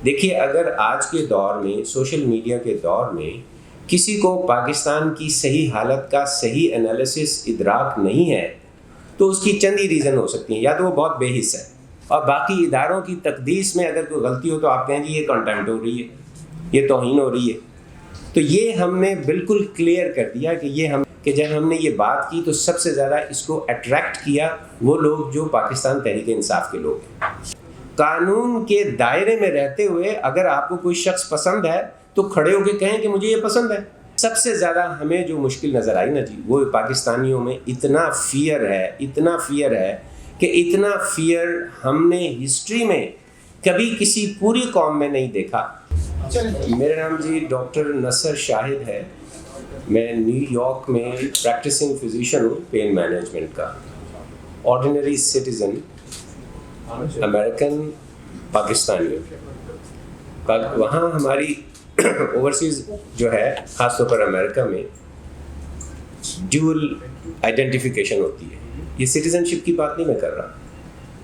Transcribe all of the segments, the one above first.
دیکھیے اگر آج کے دور میں سوشل میڈیا کے دور میں کسی کو پاکستان کی صحیح حالت کا صحیح انالیسس ادراک نہیں ہے تو اس کی چند ہی ریزن ہو سکتی ہیں. یا تو وہ بہت بے حس ہے اور باقی اداروں کی تقدیس میں اگر کوئی غلطی ہو تو آپ کہیں جی یہ کنٹمپٹ ہو رہی ہے, یہ توہین ہو رہی ہے. تو یہ ہم نے بالکل کلیئر کر دیا کہ جب ہم نے یہ بات کی تو سب سے زیادہ اس کو اٹریکٹ کیا وہ لوگ جو پاکستان تحریک انصاف کے لوگ ہیں. قانون کے دائرے میں رہتے ہوئے اگر آپ کو کوئی شخص پسند ہے تو کھڑے ہو کے کہیں کہ مجھے یہ پسند ہے. سب سے زیادہ ہمیں جو مشکل نظر آئی نا جی, وہ پاکستانیوں میں اتنا فیئر ہے کہ اتنا فیئر ہم نے ہسٹری میں کبھی کسی پوری قوم میں نہیں دیکھا. میرا نام جی ڈاکٹر نصر شاہد ہے. میں نیو یارک میں پریکٹسنگ فزیشین ہوں پین مینجمنٹ کا. Ordinary citizen American Pakistani. وہاں ہماری اوورسیز جو ہے خاص طور پر امریکہ میں ڈیول آئیڈینٹیفیکیشن ہوتی ہے. یہ سٹیزن شپ کی بات نہیں میں کر رہا,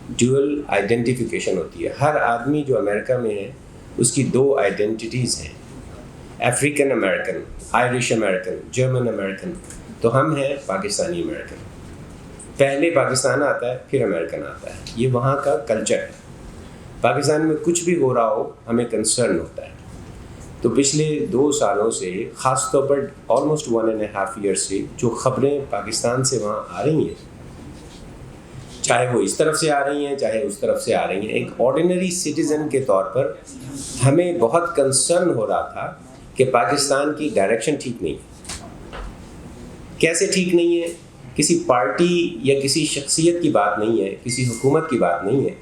ڈیول آئیڈینٹیفیکیشن ہوتی ہے. ہر آدمی جو امریکہ میں ہے اس کی 2 آئیڈینٹیٹیز ہیں, African American, Irish American, German American. تو ہم ہیں پاکستانی امریکن. پہلے پاکستان آتا ہے پھر امریکن آتا ہے. یہ وہاں کا کلچر ہے. پاکستان میں کچھ بھی ہو رہا ہو ہمیں کنسرن ہوتا ہے. تو پچھلے 2 سالوں سے خاص طور پر آلموسٹ 1.5 ایئر سے جو خبریں پاکستان سے وہاں آ رہی ہیں, چاہے وہ اس طرف سے آ رہی ہیں چاہے اس طرف سے آ رہی ہیں, ایک آرڈینری سٹیزن کے طور پر ہمیں بہت کنسرن ہو رہا تھا کہ پاکستان کی ڈائریکشن ٹھیک نہیں ہے. کیسے ٹھیک نہیں ہے؟ کسی پارٹی یا کسی شخصیت کی بات نہیں ہے, کسی حکومت کی بات نہیں ہے.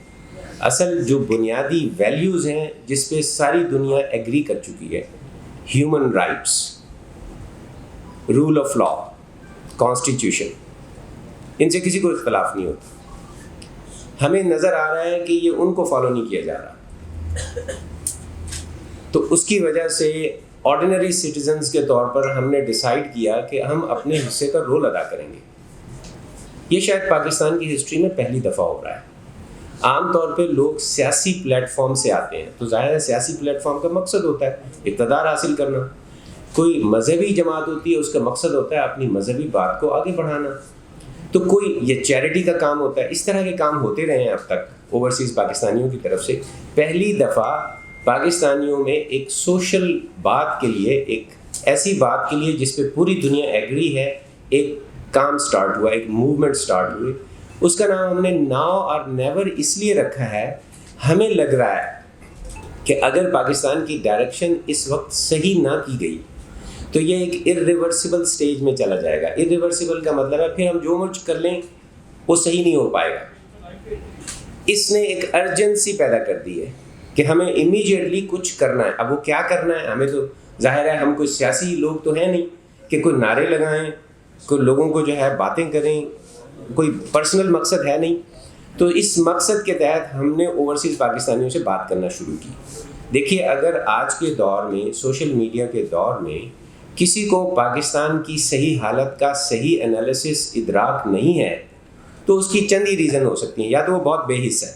اصل جو بنیادی ویلیوز ہیں جس پہ ساری دنیا ایگری کر چکی ہے, human rights, rule of law, constitution, ان سے کسی کو اختلاف نہیں ہوتا. ہمیں نظر آ رہا ہے کہ یہ ان کو فالو نہیں کیا جا رہا. تو اس کی وجہ سے آرڈینری سٹیزنز کے طور پر ہم نے ڈیسائیڈ کیا کہ ہم اپنے حصے کا رول ادا کریں گے. یہ شاید پاکستان کی ہسٹری میں پہلی دفعہ ہو رہا ہے. عام طور پہ لوگ سیاسی پلیٹ فارم سے آتے ہیں تو ظاہر ہے سیاسی پلیٹ فارم کا مقصد ہوتا ہے اقتدار حاصل کرنا. کوئی مذہبی جماعت ہوتی ہے, اس کا مقصد ہوتا ہے اپنی مذہبی بات کو آگے بڑھانا. تو کوئی یہ چیریٹی کا کام ہوتا ہے. اس طرح کے کام ہوتے رہے ہیں اب تک اوورسیز پاکستانیوں کی طرف سے. پہلی دفعہ پاکستانیوں میں ایک سوشل بات کے لیے, ایک ایسی بات کے لیے جس پہ پوری دنیا ایگری ہے, ایک کام سٹارٹ ہوا, ایک موومنٹ سٹارٹ ہوئی. اس کا نام ہم نے ناؤ اور نیور اس لیے رکھا ہے, ہمیں لگ رہا ہے کہ اگر پاکستان کی ڈائریکشن اس وقت صحیح نہ کی گئی تو یہ ایک ارریورسیبل سٹیج میں چلا جائے گا. ارریورسیبل کا مطلب ہے پھر ہم جو کچھ کر لیں وہ صحیح نہیں ہو پائے گا. اس نے ایک ارجنسی پیدا کر دی ہے کہ ہمیں امیجیٹلی کچھ کرنا ہے. اب وہ کیا کرنا ہے ہمیں تو ظاہر ہے, ہم کوئی سیاسی لوگ تو ہیں نہیں کہ کوئی نعرے لگائیں, کوئی لوگوں کو جو ہے باتیں کریں, کوئی پرسنل مقصد ہے نہیں. تو اس مقصد کے تحت ہم نے اوورسیز پاکستانیوں سے بات کرنا شروع کی. دیکھیے اگر آج کے دور میں سوشل میڈیا کے دور میں کسی کو پاکستان کی صحیح حالت کا صحیح انالیسس ادراک نہیں ہے تو اس کی چند ہی ریزن ہو سکتی ہیں. یا تو وہ بہت بے حس ہے,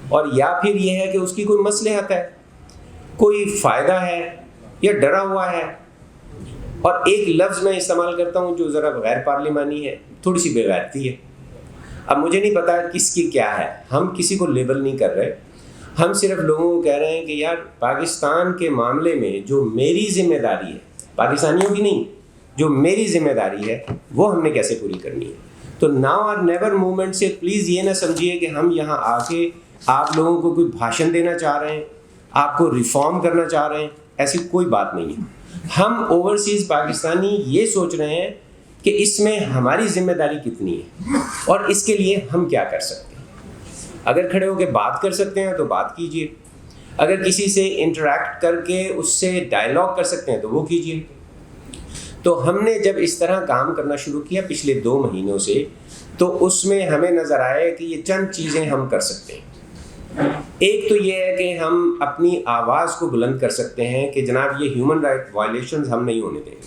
اور یا پھر یہ ہے کہ اس کی کوئی مصلحت ہے, کوئی فائدہ ہے, یا ڈرا ہوا ہے. اور ایک لفظ میں استعمال کرتا ہوں جو ذرا غیر پارلیمانی ہے, تھوڑی سی بے غیرتی ہے. اب مجھے نہیں پتا کس کی کیا ہے, ہم کسی کو لیبل نہیں کر رہے, ہم صرف لوگوں کو کہہ رہے ہیں کہ یار پاکستان کے معاملے میں جو میری ذمہ داری ہے, پاکستانیوں کی نہیں, جو میری ذمہ داری ہے وہ ہم نے کیسے پوری کرنی ہے. تو ناؤ اور نیور موومنٹ سے پلیز یہ نہ سمجھیے کہ ہم یہاں آ کے آپ لوگوں کو کوئی بھاشن دینا چاہ رہے ہیں, آپ کو ریفارم کرنا چاہ رہے ہیں. ایسی کوئی بات نہیں ہے. ہم اوورسیز پاکستانی یہ سوچ رہے ہیں کہ اس میں ہماری ذمہ داری کتنی ہے اور اس کے لیے ہم کیا کر سکتے ہیں. اگر کھڑے ہو کے بات کر سکتے ہیں تو بات کیجیے, اگر کسی سے انٹریکٹ کر کے اس سے ڈائلاگ کر سکتے ہیں تو وہ کیجیے. تو ہم نے جب اس طرح کام کرنا شروع کیا پچھلے 2 مہینوں سے, تو اس میں ہمیں نظر آیا کہ یہ چند چیزیں ہم کر سکتے ہیں. ایک تو یہ ہے کہ ہم اپنی آواز کو بلند کر سکتے ہیں کہ جناب یہ ہیومن رائٹ وائلیشنز ہم نہیں ہونے دیں گے.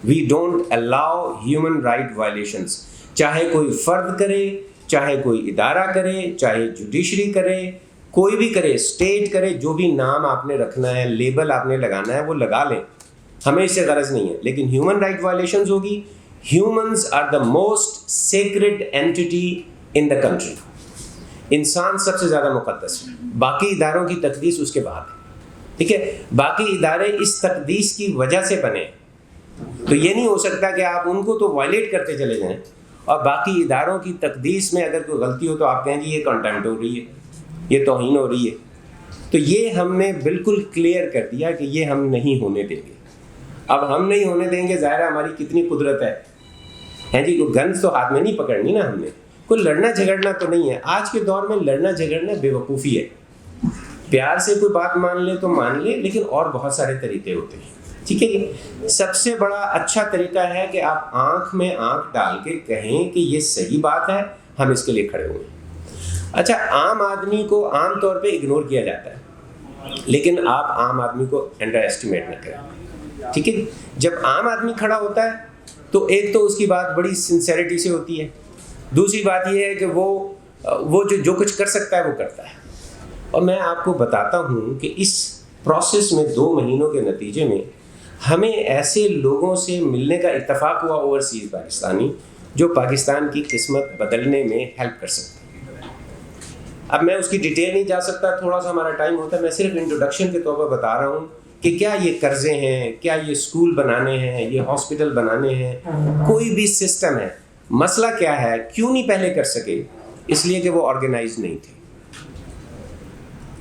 We don't allow human right violations, چاہے کوئی فرد کرے, چاہے کوئی ادارہ کرے, چاہے جوڈیشری کرے, کوئی بھی کرے، اسٹیٹ کرے، جو بھی نام آپ نے رکھنا ہے، لیبل آپ نے لگانا ہے وہ لگا لیں، ہمیں اس سے غرض نہیں ہے، لیکن ہیومن رائٹ وائلیشنز ہوگی. Humans are the most sacred entity in the country. انسان سب سے زیادہ مقدس ہے، باقی اداروں کی تقدیس اس کے بعد ہے. ٹھیک ہے، باقی ادارے اس تقدیس کی وجہ سے بنے، تو یہ نہیں ہو سکتا کہ آپ ان کو تو وائلیٹ کرتے چلے جائیں اور باقی اداروں کی تقدیس میں اگر کوئی غلطی ہو تو آپ کہیں جی یہ کنٹمپٹ ہو رہی ہے، یہ توہین ہو رہی ہے. تو یہ ہم نے بالکل کلیئر کر دیا کہ یہ ہم نہیں ہونے دیں گے. اب ہم نہیں ہونے دیں گے، ظاہر ہے ہماری کتنی قدرت ہے جی، کوئی گنز تو ہاتھ میں نہیں پکڑنی نا ہم نے، کوئی لڑنا جھگڑنا تو نہیں ہے. آج کے دور میں لڑنا جھگڑنا بے وقوفی ہے. پیار سے کوئی بات مان لے تو مان لے، لیکن اور بہت سارے طریقے ہوتے ہیں. ٹھیک ہے جی، سب سے بڑا اچھا طریقہ ہے کہ آپ آنکھ میں آنکھ ڈال کے کہیں کہ یہ صحیح بات ہے، ہم اس کے لیے کھڑے ہوئے ہیں. اچھا، عام آدمی کو عام طور پہ اگنور کیا جاتا ہے، لیکن آپ عام آدمی کو انڈر ایسٹیمیٹ نہ کریں. ٹھیک ہے، جب عام آدمی کھڑا ہوتا ہے تو ایک تو اس کی بات بڑی سنسیریٹی سے ہوتی ہے، دوسری بات یہ ہے کہ وہ جو کچھ کر سکتا ہے وہ کرتا ہے. اور میں آپ کو بتاتا ہوں کہ اس پروسیس میں 2 مہینوں کے نتیجے میں ہمیں ایسے لوگوں سے ملنے کا اتفاق ہوا اوورسیز پاکستانی جو پاکستان کی قسمت بدلنے میں ہیلپ کر سکتے ہیں. اب میں اس کی ڈیٹیل نہیں جا سکتا، تھوڑا سا ہمارا ٹائم ہوتا ہے، میں صرف انٹروڈکشن کے طور پر بتا رہا ہوں کہ کیا یہ قرضے ہیں، کیا یہ اسکول بنانے ہیں، یہ ہاسپٹل بنانے ہیں، کوئی بھی سسٹم ہے. مسئلہ کیا ہے، کیوں نہیں پہلے کر سکے؟ اس لیے کہ وہ آرگنائز نہیں تھے.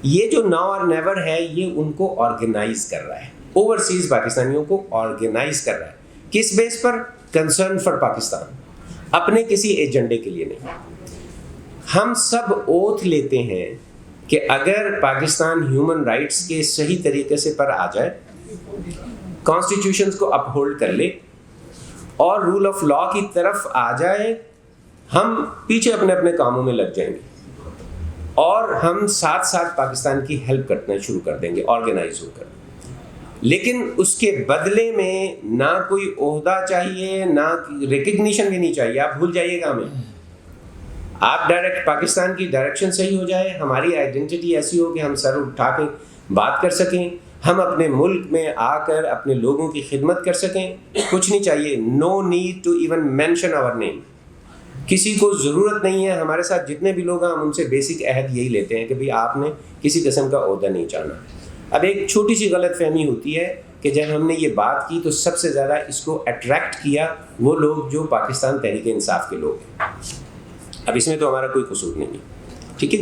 یہ جو ناؤ اور نیور ہے یہ ان کو آرگنائز کر رہا ہے، اوورسیز پاکستانیوں کو آرگنائز کر رہا ہے. کس بیس پر؟ کنسرن فار پاکستان، اپنے کسی ایجنڈے کے لیے نہیں. ہم سب اوتھ لیتے ہیں کہ اگر پاکستان ہیومن رائٹس کے صحیح طریقے سے پر آ جائے، کانسٹیٹیوشنز کو اپ ہولڈ کر لے اور رول آف لا کی طرف آ جائے، ہم پیچھے اپنے اپنے کاموں میں لگ جائیں گے اور ہم ساتھ ساتھ پاکستان کی ہیلپ کرنا شروع کر دیں گے آرگنائز ہو کر. لیکن اس کے بدلے میں نہ کوئی عہدہ چاہیے، نہ ریکگنیشن بھی نہیں چاہیے. آپ بھول جائیے گا ہمیں. آپ ڈائریکٹ پاکستان کی ڈائریکشن صحیح ہو جائے، ہماری آئیڈینٹی ایسی ہو کہ ہم سر اٹھا کے بات کر سکیں، ہم اپنے ملک میں آ کر اپنے لوگوں کی خدمت کر سکیں. کچھ نہیں چاہیے، no need to even mention our name. کسی کو ضرورت نہیں ہے. ہمارے ساتھ جتنے بھی لوگ ہیں ہم ان سے بیسک عہد یہی لیتے ہیں کہ بھئی آپ نے کسی قسم کا عہدہ نہیں چاہنا. اب ایک چھوٹی سی غلط فہمی ہوتی ہے کہ جب ہم نے یہ بات کی تو سب سے زیادہ اس کو اٹریکٹ کیا وہ لوگ جو پاکستان تحریک انصاف کے لوگ ہیں. اب اس میں تو ہمارا کوئی قصور نہیں ہے. ٹھیک ہے،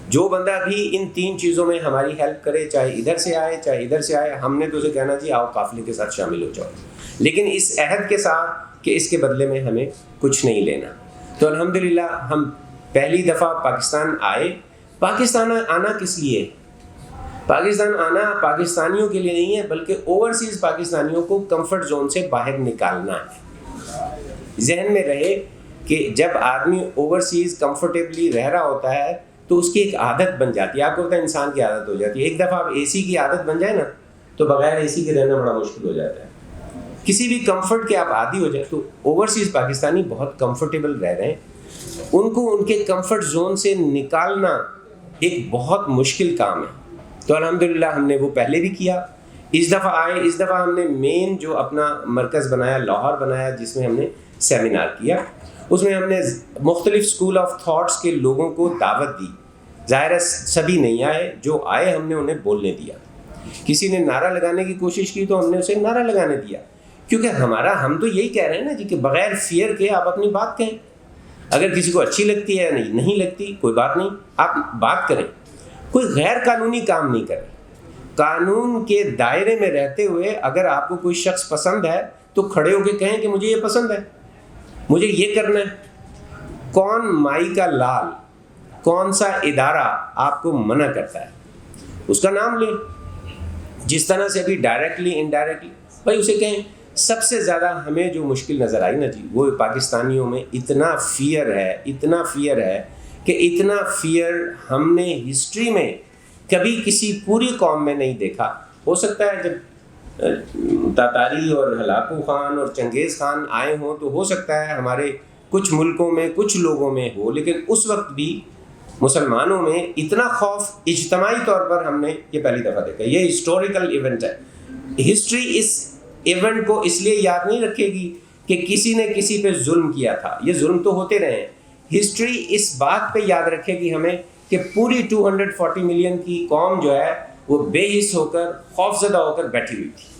جو بندہ بھی ان 3 چیزوں میں ہماری ہیلپ کرے، چاہے ادھر سے آئے چاہے ادھر سے آئے، ہم نے تو اسے کہنا جی آؤ قافلے کے ساتھ شامل ہو جاؤ، لیکن اس عہد کے ساتھ کہ اس کے بدلے میں ہمیں کچھ نہیں لینا. تو الحمدللہ ہم پہلی دفعہ پاکستان آئے. پاکستان آنا کس لیے؟ پاکستان آنا پاکستانیوں کے لیے نہیں ہے، بلکہ اوورسیز پاکستانیوں کو کمفرٹ زون سے باہر نکالنا ہے. ذہن میں رہے کہ جب آدمی اوورسیز کمفرٹیبلی رہ رہا ہوتا ہے تو اس کی ایک عادت بن جاتی ہے. آپ کو پتہ ہے انسان کی عادت ہو جاتی ہے. ایک دفعہ آپ اے سی کی عادت بن جائے نا تو بغیر اے سی کے رہنا بڑا مشکل ہو جاتا ہے. کسی بھی کمفرٹ کے آپ عادی ہو جائے تو اوورسیز پاکستانی بہت کمفرٹیبل رہ رہے ہیں. ان کو ان کے کمفرٹ زون سے نکالنا ایک بہت مشکل کام ہے. تو الحمدللہ ہم نے وہ پہلے بھی کیا. اس دفعہ آئے، اس دفعہ ہم نے مین جو اپنا مرکز بنایا لاہور بنایا، جس میں ہم نے سیمینار کیا. اس میں ہم نے مختلف اسکول آف تھاٹس کے لوگوں کو دعوت دی. ظاہر ہے سبھی نہیں آئے، جو آئے ہم نے انہیں بولنے دیا. کسی نے نعرہ لگانے کی کوشش کی تو ہم نے اسے نعرہ لگانے دیا، کیونکہ ہم تو یہی کہہ رہے ہیں نا جی کہ بغیر فیئر کے آپ اپنی بات کہیں. اگر کسی کو اچھی لگتی ہے نہیں لگتی کوئی بات نہیں، آپ بات کریں. کوئی غیر قانونی کام نہیں کریں. قانون کے دائرے میں رہتے ہوئے اگر آپ کو کوئی شخص پسند ہے تو کھڑے ہو کے کہیں کہ مجھے یہ پسند ہے، مجھے یہ کرنا ہے. کون مائی کا لال، کون سا ادارہ آپ کو منع کرتا ہے؟ اس کا نام لیں. جس طرح سے ابھی ڈائریکٹلی انڈائریکٹلی بھائی اسے کہیں. سب سے زیادہ ہمیں جو مشکل نظر آئی نا جی، وہ پاکستانیوں میں اتنا فیئر ہے کہ اتنا فیئر ہم نے ہسٹری میں کبھی کسی پوری قوم میں نہیں دیکھا. ہو سکتا ہے جب تاتاری اور ہلاکو خان اور چنگیز خان آئے ہوں تو ہو سکتا ہے ہمارے کچھ ملکوں میں کچھ لوگوں میں ہو، لیکن اس وقت بھی مسلمانوں میں اتنا خوف اجتماعی طور پر ہم نے یہ پہلی دفعہ دیکھا. یہ ہسٹوریکل ایونٹ ہے. ہسٹری اس ایونٹ کو اس لیے یاد نہیں رکھے گی کہ کسی نے کسی پہ ظلم کیا تھا. یہ ظلم تو ہوتے رہے ہیں. ہسٹری اس بات پہ یاد رکھے گی ہمیں کہ پوری 240 ملین کی قوم جو ہے وہ بے حس ہو کر خوف زدہ ہو کر بیٹھی ہوئی تھی.